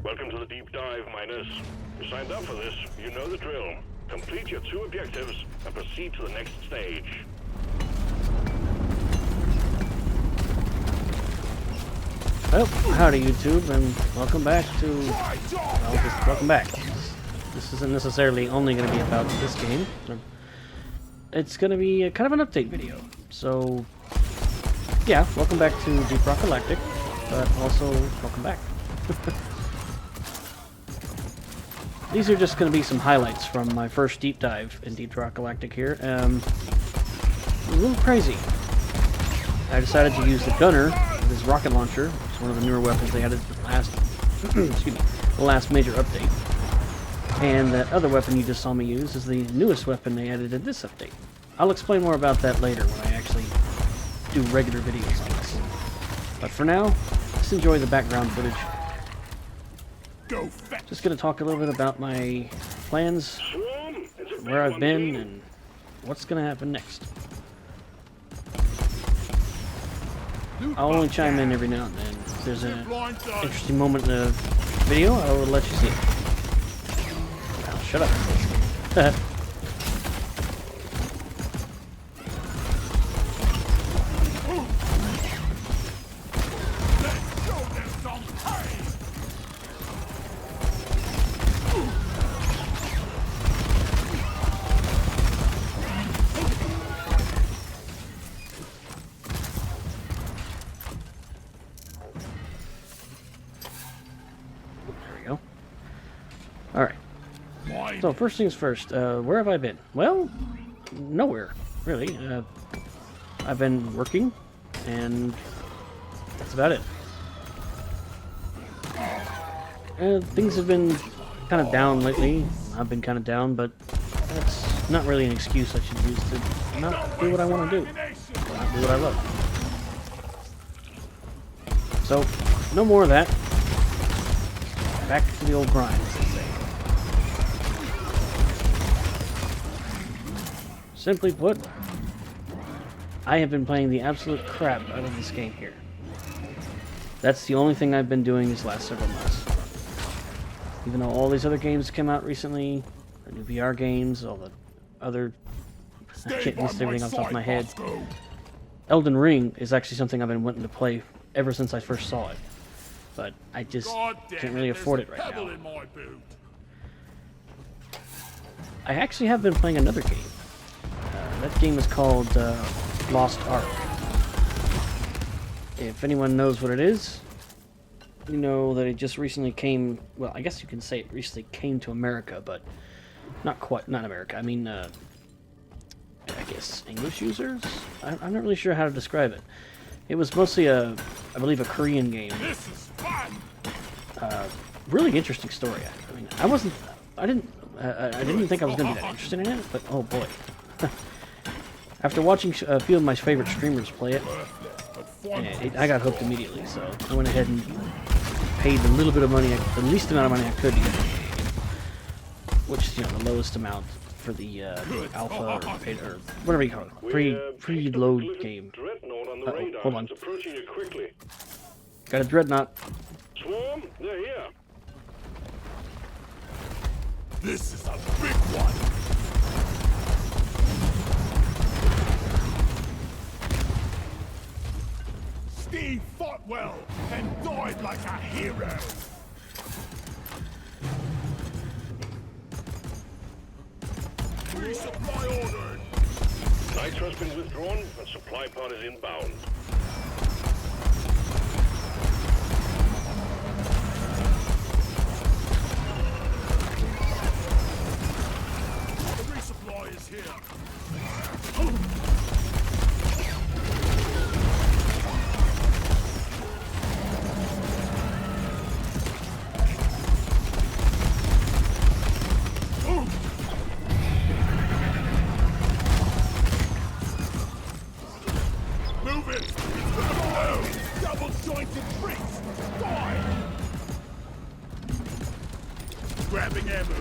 Welcome to the deep dive, miners. You signed up for this, you know the drill. Complete your 2 objectives and proceed to the next stage. Well, howdy YouTube, and welcome back to... well, just welcome back. This isn't necessarily only going to be about this game. It's going to be kind of an update video. So, yeah, welcome back to Deep Rock Galactic, but also welcome back. These are just going to be some highlights from my first deep dive in Deep Rock Galactic here. A little crazy. I decided to use the gunner, this rocket launcher. It's one of the newer weapons they added the last, excuse me, the last major update. And that other weapon you just saw me use is the newest weapon they added in this update. I'll explain more about that later when I actually do regular videos on this. But for now, just enjoy the background footage. Just going to talk a little bit about my plans, where I've been, and what's going to happen next. I'll only chime in every now and then. If there's an interesting moment in the video, I will let you see it. Now, shut up. Alright, so first things first, where have I been? Well, nowhere, really. I've been working, and that's about it. Things have been kind of down lately. I've been kind of down, but that's not really an excuse I should use to not do what I want to do. Not do what I love. So, no more of that. Back to the old grind, as they say. Simply put, I have been playing the absolute crap out of this game here. That's the only thing I've been doing these last several months. Even though all these other games came out recently, the new VR games, all the other... I can't list everything off the top of my head. Elden Ring is actually something I've been wanting to play ever since I first saw it. But I just can't really afford it right now. I actually have been playing another game. That game is called Lost Ark. If anyone knows what it is, you know that it just recently came... well, I guess you can say it recently came to America, but not quite, not America. I mean, I guess English users? I'm not really sure how to describe it. It was mostly I believe a Korean game. This is fun. Really interesting story. I mean, I didn't think I was going to be that interested in it, but oh boy. After watching a few of my favorite streamers play it, I got hooked immediately, so I went ahead and paid the little bit of money, the least amount of money I could to get the game, which is, you know, the lowest amount for the alpha or whatever you call it, pre-load game. Uh-oh, hold on. Got a dreadnought. Swarm, they're here. This is a big one. Steve fought well and died like a hero. Resupply ordered. Nitro has been withdrawn and supply pod is inbound. The resupply is here. Move it! Double jointed bricks! Die! Grabbing ammo.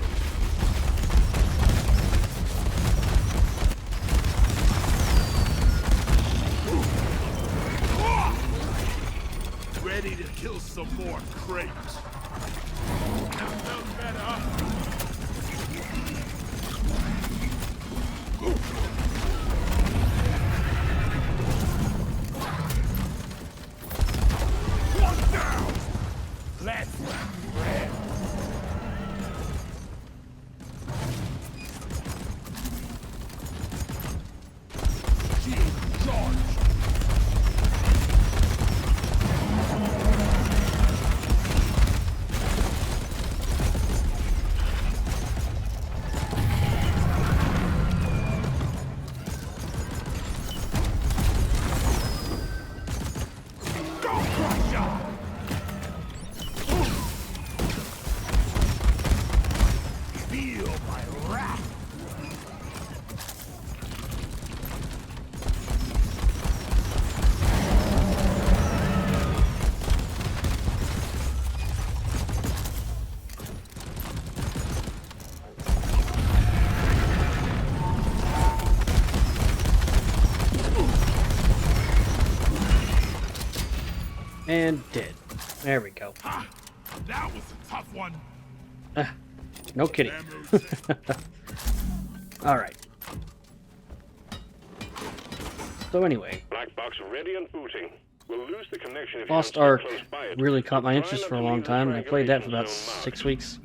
Ready to kill some more crates. Skull Crusher! Feel my wrath! And dead. There we go. Ha! That was a tough one. No kidding. Alright. So anyway, Black box ready and booting. We'll lose the connection if Lost you Ark don't stay close by it. really caught my Try interest not for a to long leave the time, and I played that for about triangulation zone 6 marked. weeks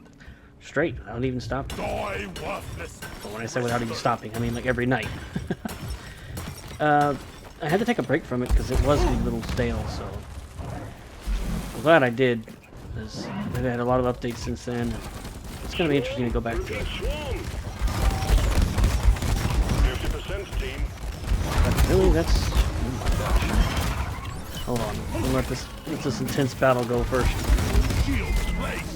straight. I don't even stop. Die worthless. But when I say without even stopping, I mean like every night. I had to take a break from it because it was getting a little stale, so I'm glad I did. They've had a lot of updates since then. It's going to be interesting to go back to it. Swarm. 50% team. But really, that's... Oh my gosh. Hold on. We'll let this intense battle go first. Shield place.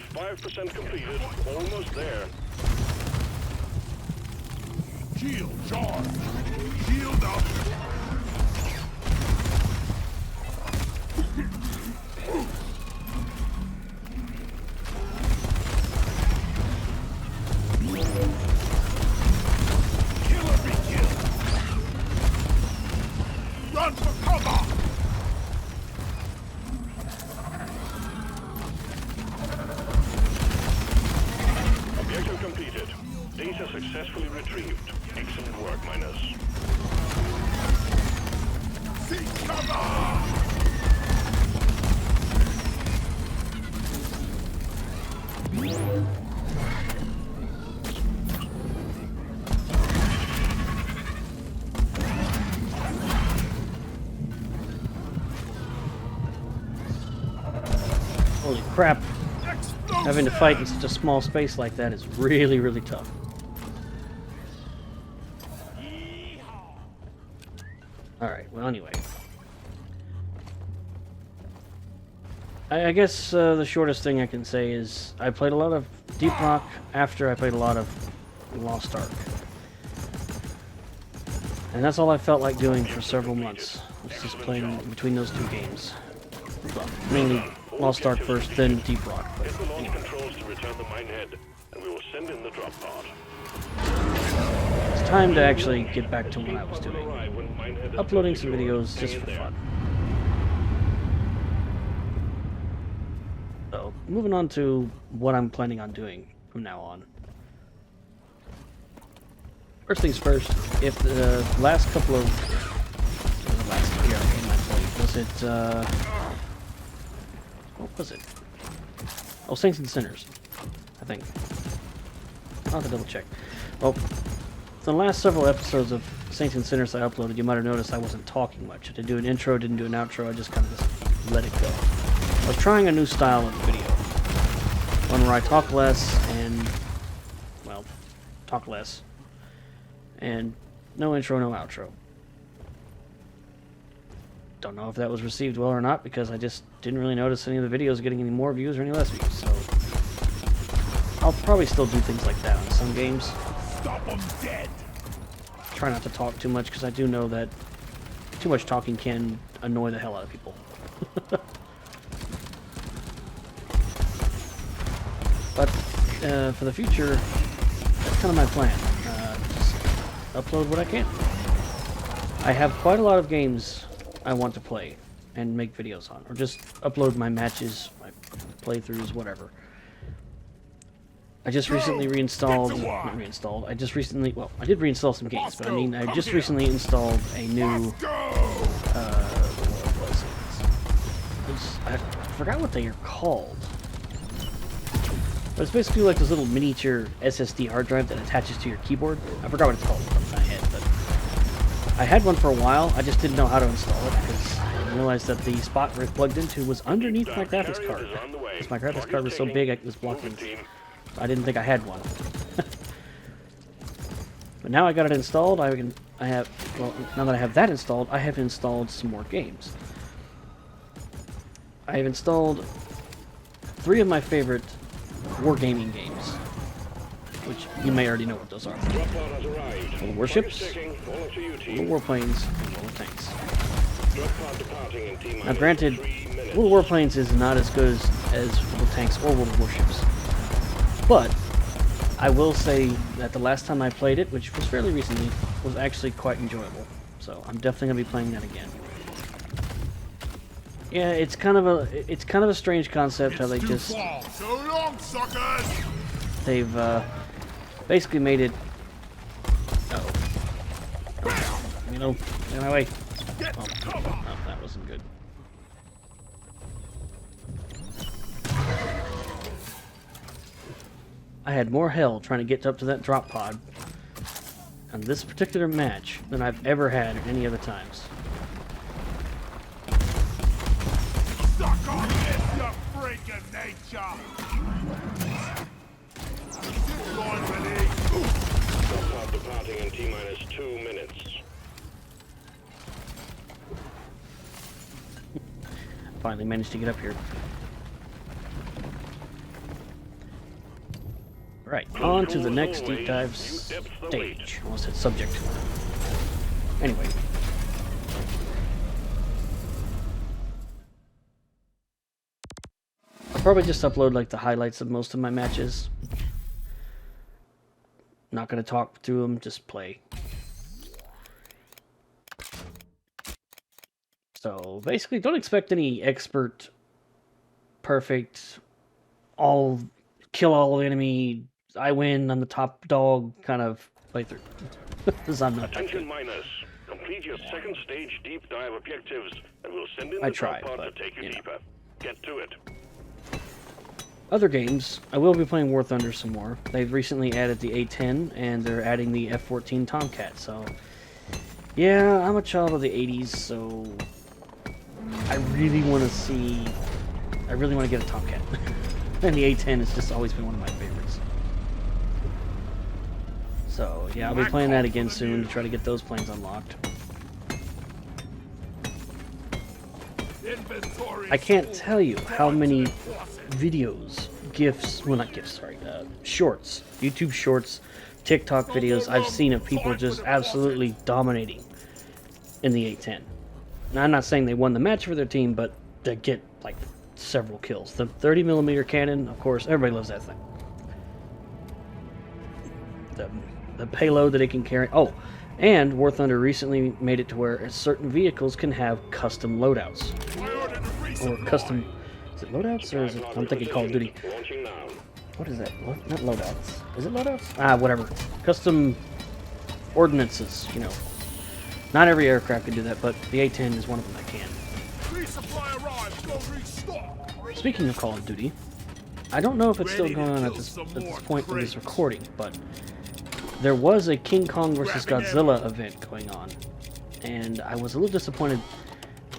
75% completed. Almost there. Shield charge. Shield up. Killer be killed. Run for cover. Objective completed. Data successfully retrieved. Excellent work, Minus. Seek cover. Holy crap. Having to fight in such a small space like that is really, really tough. Alright, well anyway. I guess the shortest thing I can say is I played a lot of Deep Rock after I played a lot of Lost Ark. And that's all I felt like doing for several months. Was just playing between those two games. Well, mainly Lost Ark first, then Deep Rock. But Hit the launch anyway. controls to return the mine head, and we will send in the drop pod. It's time to actually get back to what I was doing. Arrive when mine head is Uploading close to some shore. videos just Hang for in there. fun. So, moving on to what I'm planning on doing from now on. First things first, if the last couple of... The last DRG game I played, was it, what was it? Oh, Saints and Sinners, I think. I'll have to double check. Well, the last several episodes of Saints and Sinners I uploaded, you might have noticed I wasn't talking much. I didn't do an intro, didn't do an outro, I just kind of just let it go. I was trying a new style of video. One where I talk less and, well, talk less. And no intro, no outro. Don't know if that was received well or not, because I just didn't really notice any of the videos getting any more views or any less views, so... I'll probably still do things like that on some games. Stop them dead. Try not to talk too much, because I do know that too much talking can annoy the hell out of people. But for the future, that's kind of my plan. Just upload what I can. I have quite a lot of games I want to play and make videos on, or just upload my matches, my playthroughs, whatever. I just recently reinstalled, not reinstalled, I just recently, well, I did reinstall some games, but I mean, I just recently installed a new, what was it? I forgot what they are called. But it's basically like this little miniature SSD hard drive that attaches to your keyboard. I forgot what it's called off my head, but I had one for a while. I just didn't know how to install it because I realized that the spot where it's plugged into was underneath my graphics card. Because my graphics card was so big it was blocking. I didn't think I had one. But now I got it installed. Well, now that I have that installed, I have installed some more games. I have installed 3 of my favorite wargaming games, which you may already know what those are. World Warships, World Warplanes, and World Tanks. Now granted, World Warplanes is not as good as World Tanks or World Warships, but I will say that the last time I played it, which was fairly recently, was actually quite enjoyable. So I'm definitely gonna be playing that again. Yeah, it's kind of a strange concept how they just they've basically made it. You know, get my way. Oh, that wasn't good. I had more hell trying to get up to that drop pod on this particular match than I've ever had at any other times. Suck on this, you freak of nature! Drop pod departing in T-minus 2 minutes. Finally managed to get up here. Right, on to the next deep dive stage. Almost said subject. Anyway. I'll probably just upload like the highlights of most of my matches. Not gonna talk through them, just play. So basically, don't expect any expert, perfect, kill all enemy, I win, I'm the top dog kind of playthrough. Because I'm not that good. Attention minus. Complete your second stage deep dive objectives, and we'll send in I the tried, drop pod but, to take you you know. deeper. Get to it. Other games, I will be playing War Thunder some more. They've recently added the A-10, and they're adding the F-14 Tomcat, so... Yeah, I'm a child of the 80s, so... I really want to get a Tomcat. And the A-10 has just always been one of my favorites. So, yeah, I'll be playing that again soon to try to get those planes unlocked. I can't tell you how many videos, shorts, YouTube shorts, TikTok videos I've seen of people just absolutely dominating in the A-10. Now, I'm not saying they won the match for their team, but they get, like, several kills. The 30mm cannon, of course, everybody loves that thing. The payload that it can carry. Oh, and War Thunder recently made it to where certain vehicles can have custom loadouts. Or custom... Is it loadouts, or is it... I'm thinking Call of Duty. What is that? What? Not loadouts. Is it loadouts? Ah, whatever. Custom ordinances, you know. Not every aircraft can do that, but the A-10 is one of them that can. Speaking of Call of Duty, I don't know if it's still going on at this point in this recording, but there was a King Kong vs. Godzilla event going on, and I was a little disappointed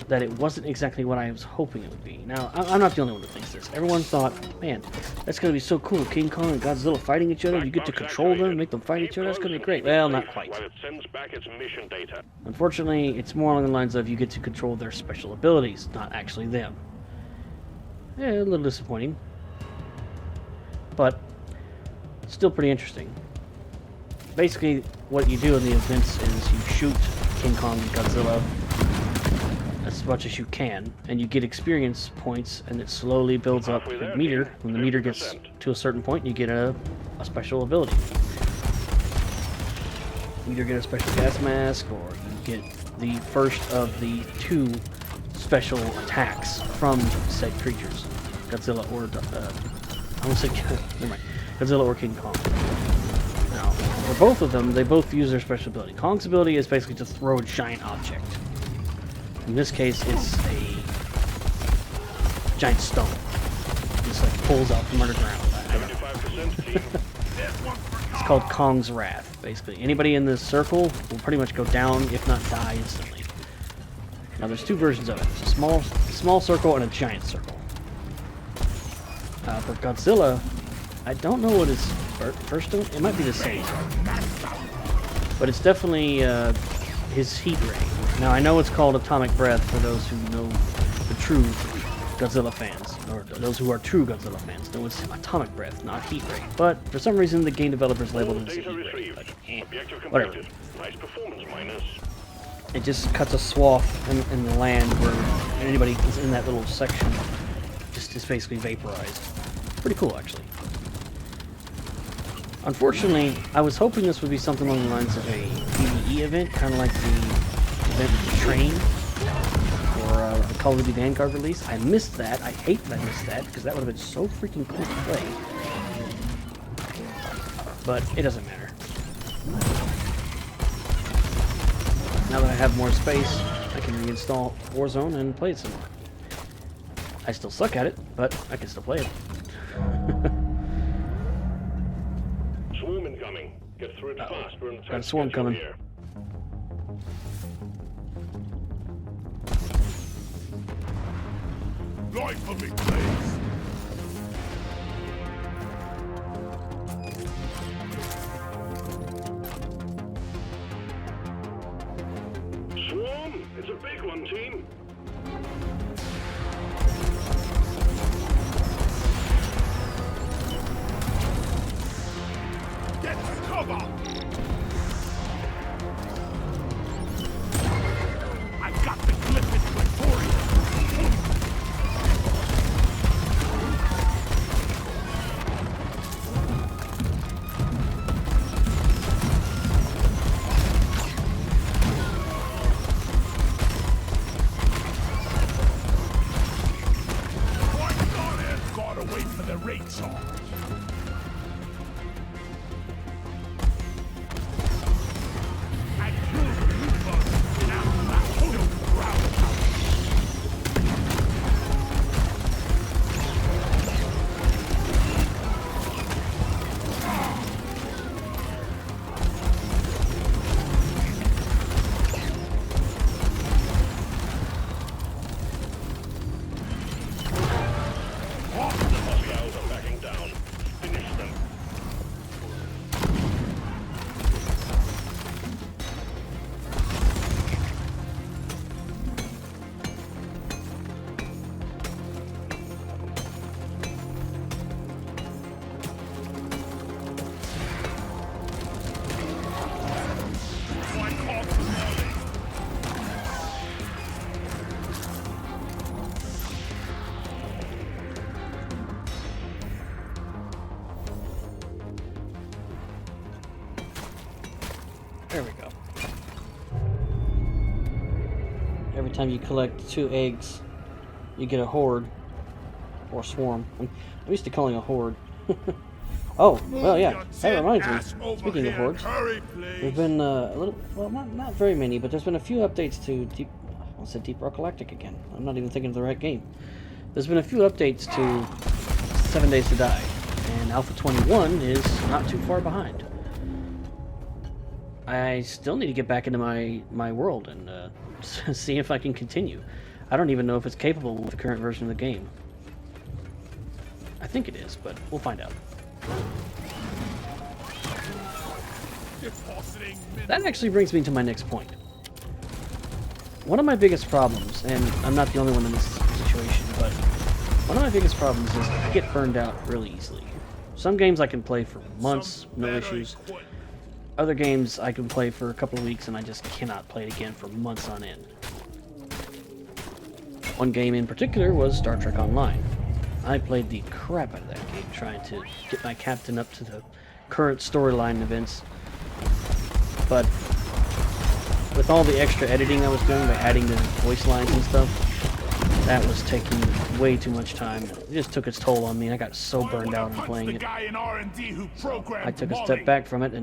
that it wasn't exactly what I was hoping it would be. Now, I'm not the only one who thinks this. Everyone thought, man, that's going to be so cool. King Kong and Godzilla fighting each other. You get to control them, make them fight each other. That's going to be great. Well, not quite. Unfortunately, it's more along the lines of you get to control their special abilities, not actually them. Yeah, a little disappointing. But still pretty interesting. Basically, what you do in the events is you shoot King Kong and Godzilla as much as you can, and you get experience points, and it slowly builds up the meter. When the meter gets to a certain point, you get a special ability. You either get a special gas mask, or you get the first of the 2 special attacks from said creatures. Godzilla or, I won't say, never mind. Godzilla or King Kong. Now, for both of them, they both use their special ability. Kong's ability is basically to throw a giant object. In this case, it's a giant stone. Just like pulls out from underground. 100% team. It's called Kong's Wrath, basically. Anybody in this circle will pretty much go down, if not die instantly. Now, there's two versions of it. It's a small circle and a giant circle. For Godzilla, I don't know what his first one... It might be the same. But it's definitely his heat ray. Now, I know it's called Atomic Breath for those who know the true Godzilla fans, or those who are true Godzilla fans. No, it's Atomic Breath, not Heat Ray. But for some reason, the game developers labeled it as Data Heat Ray. retrieved. But, Objective whatever. completed. Nice performance, minus. It just cuts a swath in the land where anybody is in that little section just is basically vaporized. Pretty cool, actually. Unfortunately, I was hoping this would be something along the lines of a PvE event, kind of like the event with the train, or the Call of Duty Vanguard release. I missed that. I hate that I missed that, because that would have been so freaking cool to play. But it doesn't matter. Now that I have more space, I can reinstall Warzone and play it some more. I still suck at it, but I can still play it. Swarm incoming. Get through it fast. We're in the Got a swarm coming. here. Light for me, please. Swarm! It's a big one, team. Get to cover. I got the clip into it for you. Gotta wait for the rate charge. I killed the Reaper, and I'm not totally proud about it. Hostiles are backing down. Finish them. My corpse is falling. There we go. Every time you collect 2 eggs, you get a horde. Or swarm. I'm used to calling a horde. Oh, well, yeah. That reminds me. Speaking of hordes, Hurry, there's please. been a little, well, not very many, but there's been a few updates to Deep. I said Deep Rock Galactic again. I'm not even thinking of the right game. There's been a few updates to 7 Days to Die, and Alpha 21 is not too far behind. I still need to get back into my world and see if I can continue. I don't even know if it's capable with the current version of the game. I think it is, but we'll find out. Depositing That actually brings me to my next point. One of my biggest problems, and I'm not the only one in this situation, but one of my biggest problems is I get burned out really easily. Some games I can play for months, no issues. Other games I can play for a couple of weeks and I just cannot play it again for months on end. One game in particular was Star Trek Online. I played the crap out of that game trying to get my captain up to the current storyline events. But with all the extra editing I was doing by adding the voice lines and stuff, that was taking way too much time. It just took its toll on me. I got so burned out on playing it. I took a step back from it,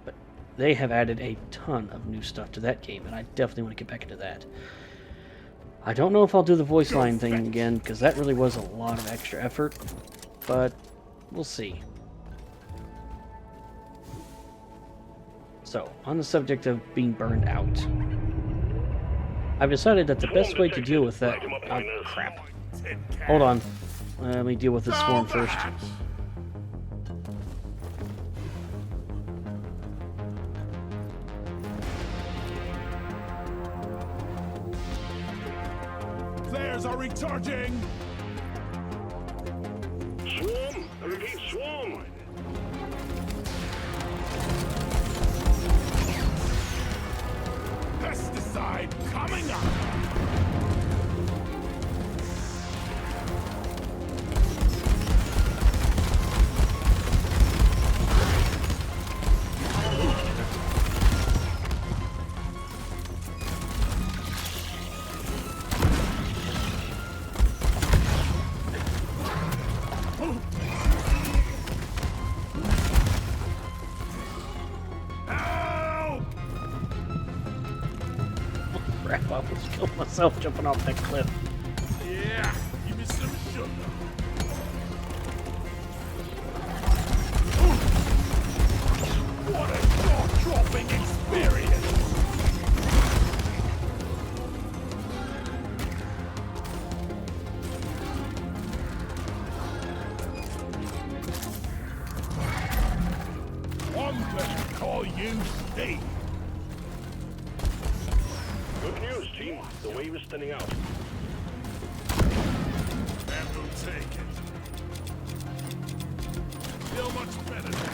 but they have added a ton of new stuff to that game, and I definitely want to get back into that. I don't know if I'll do the voice line thing again, because that really was a lot of extra effort, but we'll see. So, on the subject of being burned out, I've decided that the best way to deal with that... Oh, crap. Hold on. Let me deal with this swarm first. Flares are recharging! Swarm! I repeat, swarm! Pesticide coming up! Crap, I almost killed myself jumping off that cliff. Yeah, give me some sugar. What a jaw-dropping experience! I'm going to call you Steve. Good news, team. The wave is thinning out. And we'll take it. Feel much better now.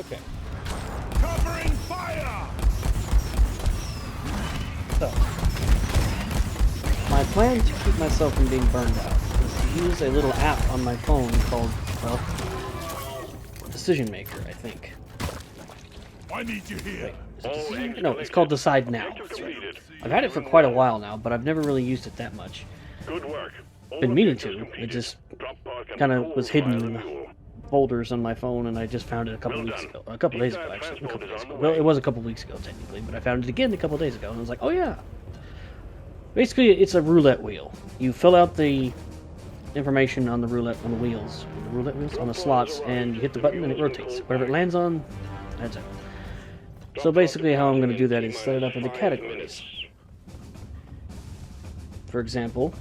Okay. Covering fire! So, my plan to keep myself from being burned out is to use a little app on my phone called, well, Decision Maker, I think. I need you here. No, it's called Decide Now. That's right. I've had it for quite a while now, but I've never really used it that much. Good work. Been meaning to. It just kind of was hidden in the folders on my phone, and I just found it a couple weeks ago. A couple days ago, actually. A couple days ago. Well, it was a couple weeks ago, technically, but I found it again a couple days ago, and I was like, oh yeah. Basically, it's a roulette wheel. You fill out the information on the roulette, on the wheels, on the slots, and you hit the button, and it rotates. Whatever it lands on, that's it. So basically, how I'm going to do that is set it up into categories. For example,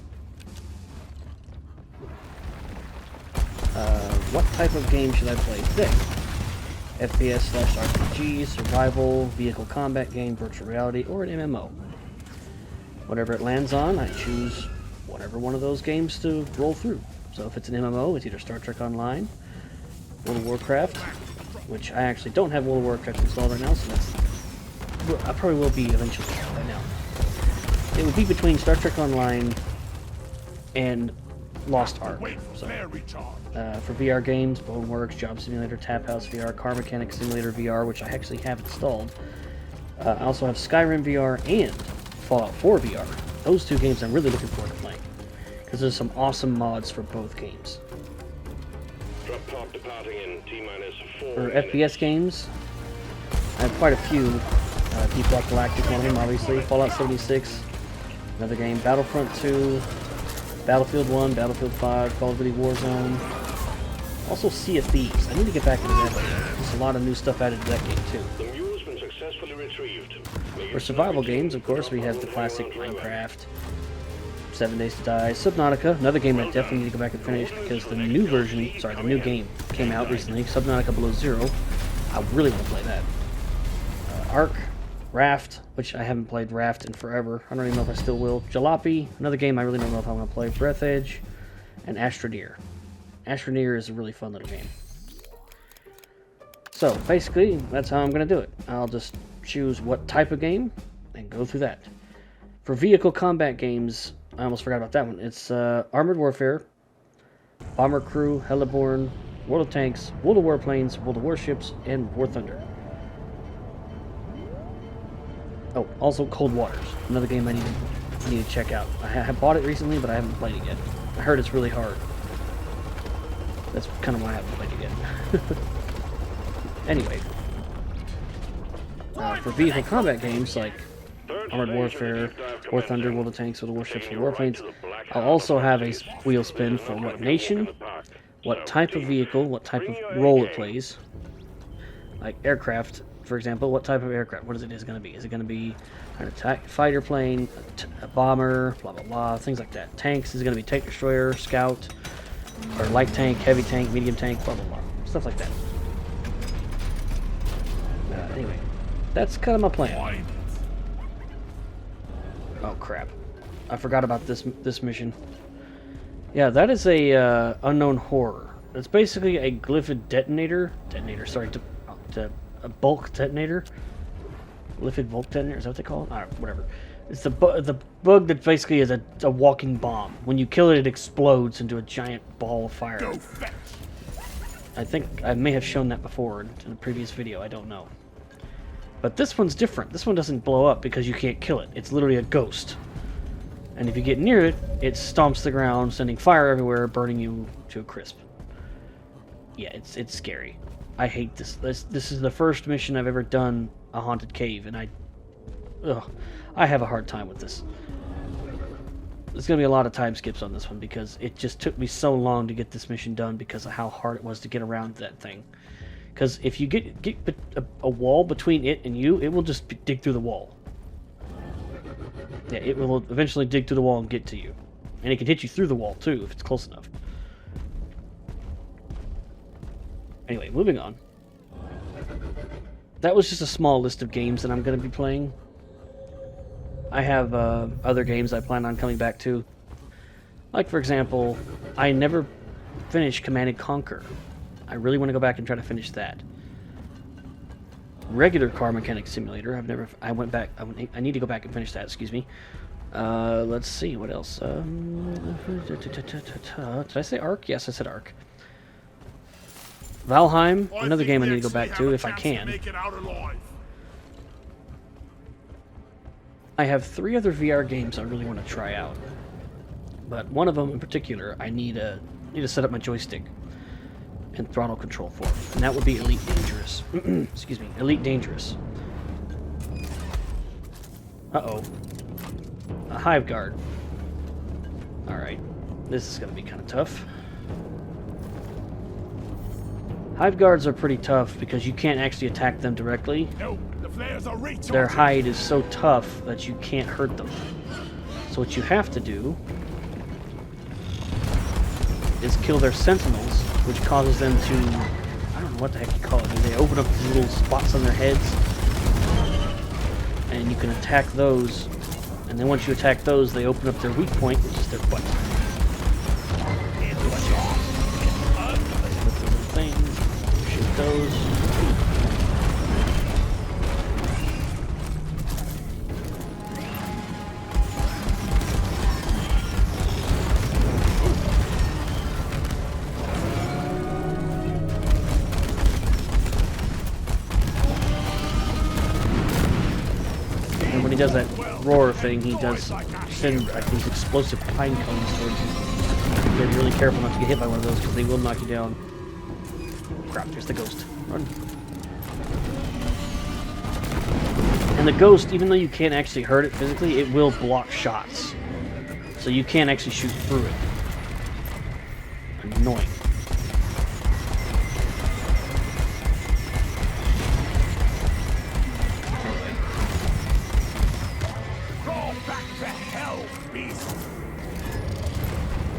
what type of game should I play today? FPS/RPG, survival, vehicle combat game, virtual reality, or an MMO. Whatever it lands on, I choose whatever one of those games to roll through. So if it's an MMO, it's either Star Trek Online, World of Warcraft, which I actually don't have World of Warcraft installed right now, so that's... I probably will be eventually right now. It would be between Star Trek Online and Lost Ark. So, for VR games, Boneworks, Job Simulator, Tap House VR, Car Mechanic Simulator VR, which I actually have installed. I also have Skyrim VR and Fallout 4 VR. Those two games I'm really looking forward to playing, because there's some awesome mods for both games. Drop pod departing in T-minus 4 For minutes. FPS games, I have quite a few. Deep Rock Galactic, one of them, obviously. Fallout 76, another game. Battlefront 2, Battlefield 1, Battlefield 5, Call of Duty Warzone. Also Sea of Thieves. I need to get back into that game. There's a lot of new stuff added to that game, too. The mule's been successfully retrieved. For survival games, of course, we have the classic Minecraft, 7 Days to Die, Subnautica, another game I definitely need to go back and finish because the new version, sorry, the new game came out recently, Subnautica Below Zero. I really want to play that. Ark, Raft, which I haven't played Raft in forever. I don't even know if I still will. Jalopy, another game I really don't know if I want to play. Breath Edge, and Astroneer. Astroneer is a really fun little game. So, basically, that's how I'm going to do it. I'll just choose what type of game and go through that. For vehicle combat games, I almost forgot about that one. It's Armored Warfare, Bomber Crew, Heliborn, World of Tanks, World of Warplanes, World of Warships, and War Thunder. Oh, also Cold Waters, another game I need to check out. I have bought it recently, but I haven't played it yet. I heard it's really hard. That's kind of why I haven't played it yet. Anyway, for vehicle combat games like Armored Warfare, War Thunder, World of Tanks, World of Warships, and Warplanes, I'll also have a wheel spin for what nation, what type of vehicle, what type of role it plays. Like aircraft, for example, what type of aircraft? What is it going to be? Is it going to be an attack fighter plane, a bomber, blah blah blah, things like that. Tanks, is it going to be tank destroyer, scout, or light tank, heavy tank, medium tank, blah blah blah, stuff like that. Anyway, that's kind of my plan. Oh crap! I forgot about this mission. Yeah, that is a unknown horror. It's basically a glyphid detonator. Sorry, a bulk detonator. Glyphid bulk detonator. Is that what they call it? Alright, whatever. It's the bug that basically is a walking bomb. When you kill it, it explodes into a giant ball of fire. I think I may have shown that before in a previous video. I don't know. But this one's different. This one doesn't blow up because you can't kill it. It's literally a ghost. And if you get near it, it stomps the ground, sending fire everywhere, burning you to a crisp. Yeah, it's scary. I hate this. This is the first mission I've ever done a haunted cave, and I have a hard time with this. There's going to be a lot of time skips on this one because it just took me so long to get this mission done because of how hard it was to get around that thing. Because if you get a wall between it and you, it will just dig through the wall. Yeah, it will eventually dig through the wall and get to you. And it can hit you through the wall, too, if it's close enough. Anyway, moving on. That was just a small list of games that I'm going to be playing. I have other games I plan on coming back to. Like, for example, I never finished Command & Conquer. I really want to go back and try to finish that. Regular Car Mechanic Simulator. I need to go back and finish that. Excuse me. Let's see what else. Did I say Ark? Yes, I said Ark. Valheim, another game I need to go back to if I can. I have 3 other VR games I really want to try out, but one of them in particular I need to set up my joystick and throttle control for, and that would be Elite Dangerous. Excuse me, Elite Dangerous. Uh-oh. A Hive Guard. Alright, this is going to be kind of tough. Hive Guards are pretty tough because you can't actually attack them directly. Their hide is so tough that you can't hurt them. So what you have to do is kill their sentinels, which causes them to, I don't know what the heck you call it. They open up these little spots on their heads, and you can attack those. And then once you attack those, they open up their weak point, which is their butt. Shoot those. And when he does that roar thing, he does send like these explosive pine cones towards you. You gotta be really careful not to get hit by one of those because they will knock you down. Crap, there's the ghost. Run. And the ghost, even though you can't actually hurt it physically, it will block shots. So you can't actually shoot through it. Annoying.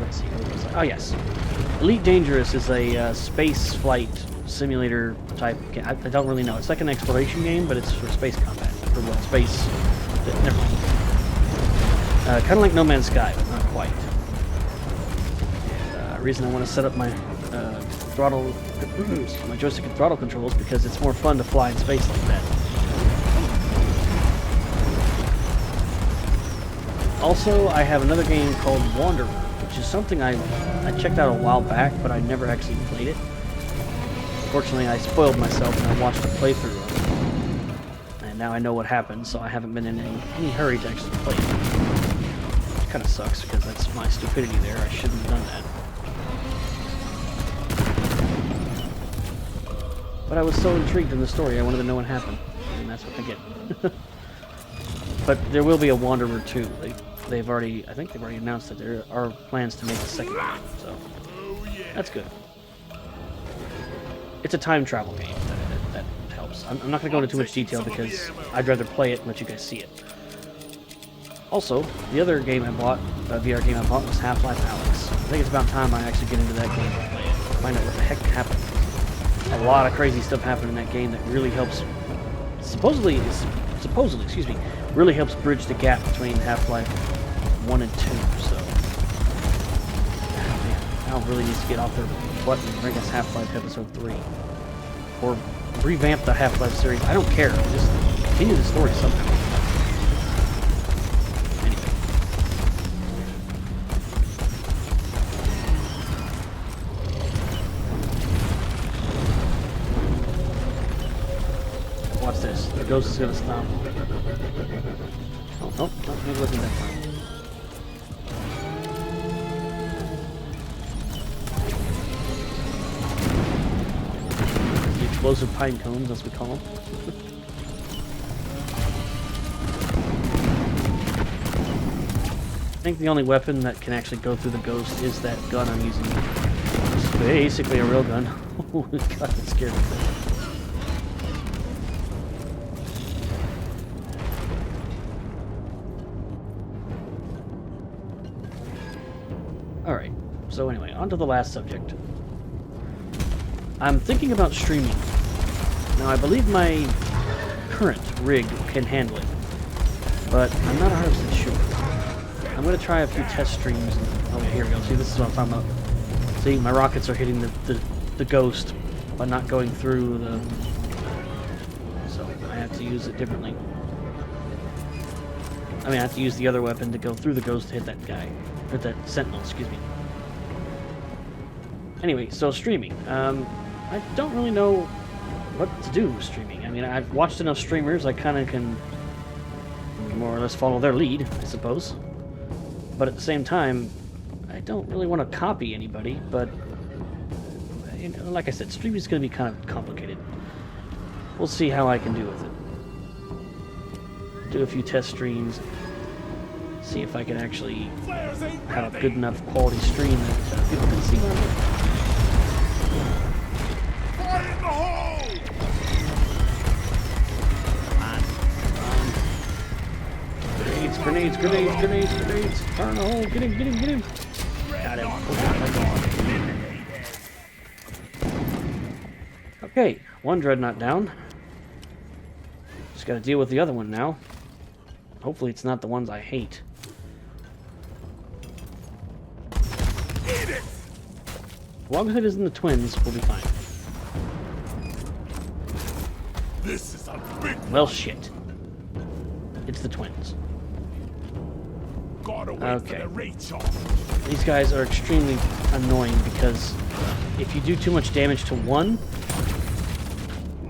Let's see, what was that? Oh yes. Elite Dangerous is a space flight simulator type game. I don't really know. It's like an exploration game, but it's for space combat. For what? Space. Never mind. Kind of like No Man's Sky, but not quite. And the reason I want to set up my throttle, my joystick and throttle controls, because it's more fun to fly in space like that. Also, I have another game called Wanderer, which is something I checked out a while back, but I never actually played it. Fortunately, I spoiled myself and I watched a playthrough of it. And now I know what happened, so I haven't been in any hurry to actually play it. Kind of sucks because that's my stupidity there. I shouldn't have done that. But I was so intrigued in the story, I wanted to know what happened, and that's what I get. But there will be a Wanderer 2. They've already, I think they've already announced that there are plans to make a second game, so that's good. It's a time travel game that helps. I'm not going to go into too much detail because I'd rather play it and let you guys see it. Also, the other game I bought, VR game I bought, was Half-Life Alyx. I think it's about time I actually get into that game and play it. Find out what the heck happened. A lot of crazy stuff happened in that game that really helps. Supposedly, excuse me, really helps bridge the gap between Half-Life 1 and 2. So, Valve really needs to get off their butt and bring us Half-Life Episode 3, or revamp the Half-Life series. I don't care. Just continue the story somehow. Watch this. The ghost is gonna stop. Oh, maybe it wasn't that time. The explosive pine cones, as we call them. I think the only weapon that can actually go through the ghost is that gun I'm using. It's basically a real gun. Oh god, that scared me. Alright, so anyway, on to the last subject. I'm thinking about streaming. Now, I believe my current rig can handle it, but I'm not 100% sure. I'm going to try a few test streams. And, oh, here we go. See, this is what I'm talking about. See, my rockets are hitting the ghost, but not going through the... So, I have to use it differently. I mean, I have to use the other weapon to go through the ghost to hit that guy. Or that sentinel, excuse me. Anyway, so streaming. I don't really know what to do with streaming. I mean, I've watched enough streamers, I kind of can more or less follow their lead, I suppose. But at the same time, I don't really want to copy anybody, but you know, like I said, streaming is going to be kind of complicated. We'll see how I can do with it. Do a few test streams. See if I can actually have a good enough quality stream that people can see what I'm doing. Fire in the hole! Grenades, grenades, grenades, grenades, grenades. Fire in the hole. Get him, get him, get him. Got him. Okay, one dreadnought down. Just gotta deal with the other one now. Hopefully it's not the ones I hate. As long as it isn't the twins, we'll be fine. This is a big Well, shit. It's the twins. gotta wait Okay. for the rates off. These guys are extremely annoying because if you do too much damage to one,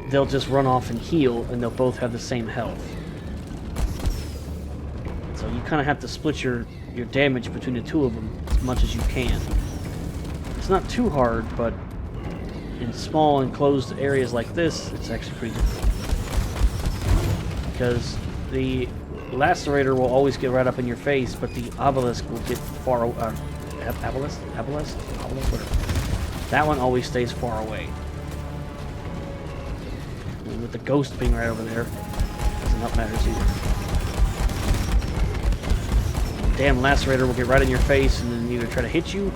they'll just run off and heal, and they'll both have the same health. So you kind of have to split your damage between the two of them as much as you can. It's not too hard, but in small enclosed areas like this, it's actually pretty difficult. Because the lacerator will always get right up in your face, but the obelisk will get far away. Obelisk, whatever. That one always stays far away. And with the ghost being right over there, doesn't help matters either. Damn lacerator will get right in your face and then either try to hit you,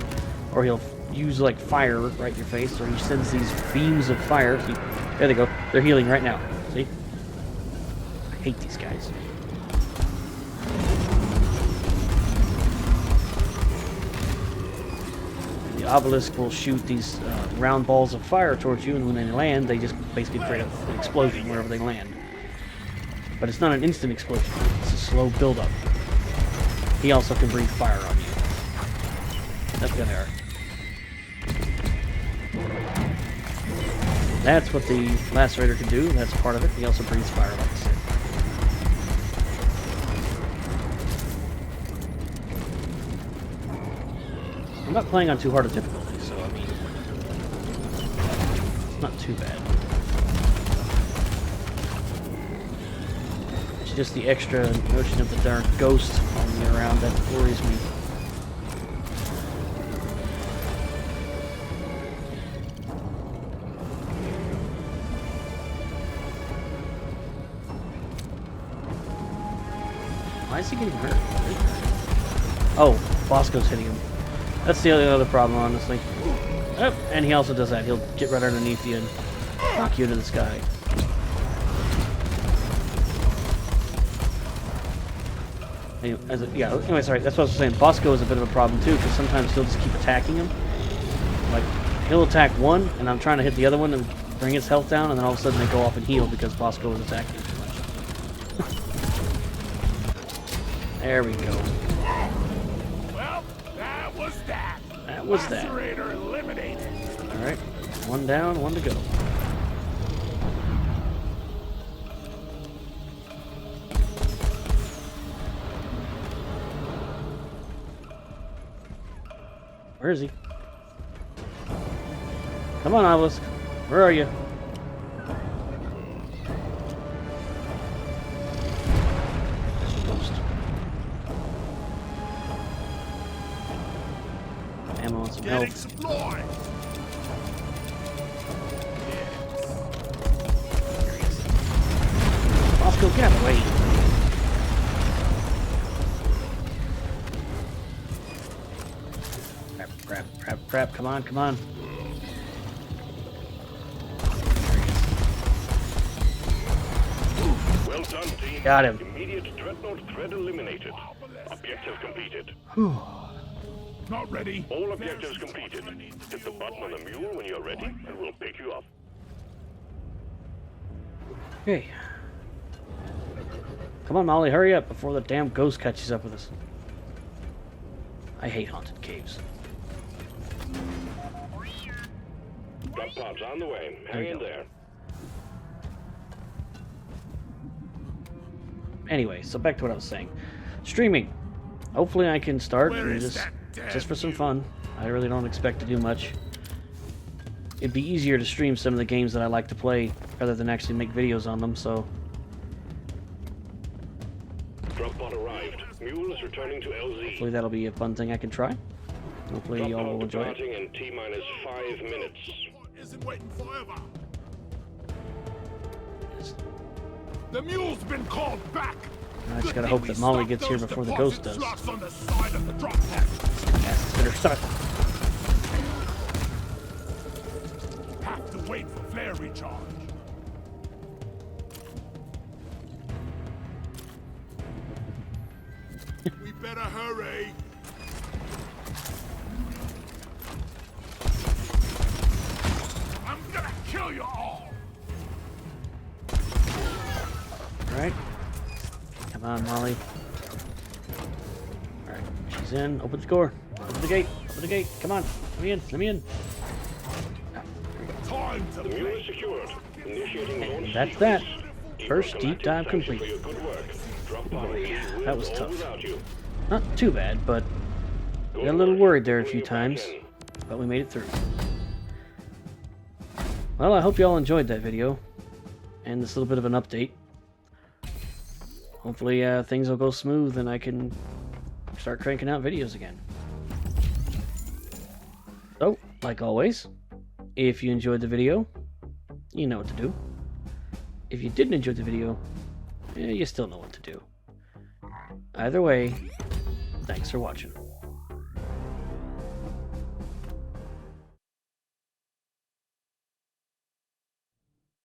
or he'll use like fire right in your face, or he sends these beams of fire. See, there they go. They're healing right now. See? I hate these guys. The obelisk will shoot these round balls of fire towards you, and when they land, they just basically create an explosion wherever they land. But it's not an instant explosion. It's a slow build-up. He also can breathe fire on you. That's good there. That's what the lacerator can do. That's part of it. He also breathes fire, like I said. not playing on too hard a difficulty, so I mean, it's not too bad. It's just the extra notion of the darn ghost following me around that worries me. Why is he getting hurt? Oh, Bosco's hitting him. That's the only other problem, honestly. Oh, and he also does that. He'll get right underneath you and knock you into the sky. Anyway, sorry. That's what I was saying. Bosco is a bit of a problem, too, because sometimes he'll just keep attacking him. Like, he'll attack one, and I'm trying to hit the other one and bring his health down, and then all of a sudden they go off and heal because Bosco was attacking him too much. There we go. Well, that was that. That was that. Lacerator eliminated. Alright. One down, one to go. Where is he? Come on, Obelisk. Where are you? Ghost. Ammo and some Getting health. supply. Bosco, get out of the way. Crap. Come on. Well done, team. Got him. Immediate dreadnought threat eliminated. Objective completed. Not ready. All objectives completed. Hit the button on the mule when you're ready, and we'll pick you up. Okay. Come on, Molly, hurry up before the damn ghost catches up with us. I hate haunted caves. Drop pods on the way. Hang in there. Anyway, so back to what I was saying. Streaming. Hopefully I can start Where and is just that for some damn fun. I really don't expect to do much. It'd be easier to stream some of the games that I like to play rather than actually make videos on them, so... Drop pod arrived. Mule is returning to LZ. hopefully that'll be a fun thing I can try. Hopefully Drop y'all pod will enjoy it. departing in T-minus 5 minutes. Isn't waiting forever. Just- The mule's been called back. I just gotta hope that Molly gets here before the ghost does. Slots on the side of the drop pad. Yes, better start. Have to wait for flare recharge. We better hurry. I'm gonna kill you all. Alright. Come on, Molly. Alright, she's in. Open the door. Open the gate. Open the gate. Come on. Let me in. Let me in. Time to The mule play. is secured. Initiating launch That's that. sequence. First deep dive Thank you complete. for your good work. Drop pod will leave with That was or tough. without you. Not too bad, but Good got a little work. worried there a When few you're back times. in. But we made it through. Well, I hope you all enjoyed that video. And this little bit of an update. Hopefully things will go smooth and I can start cranking out videos again. So, like always, if you enjoyed the video, you know what to do. If you didn't enjoy the video, you still know what to do. Either way, thanks for watching.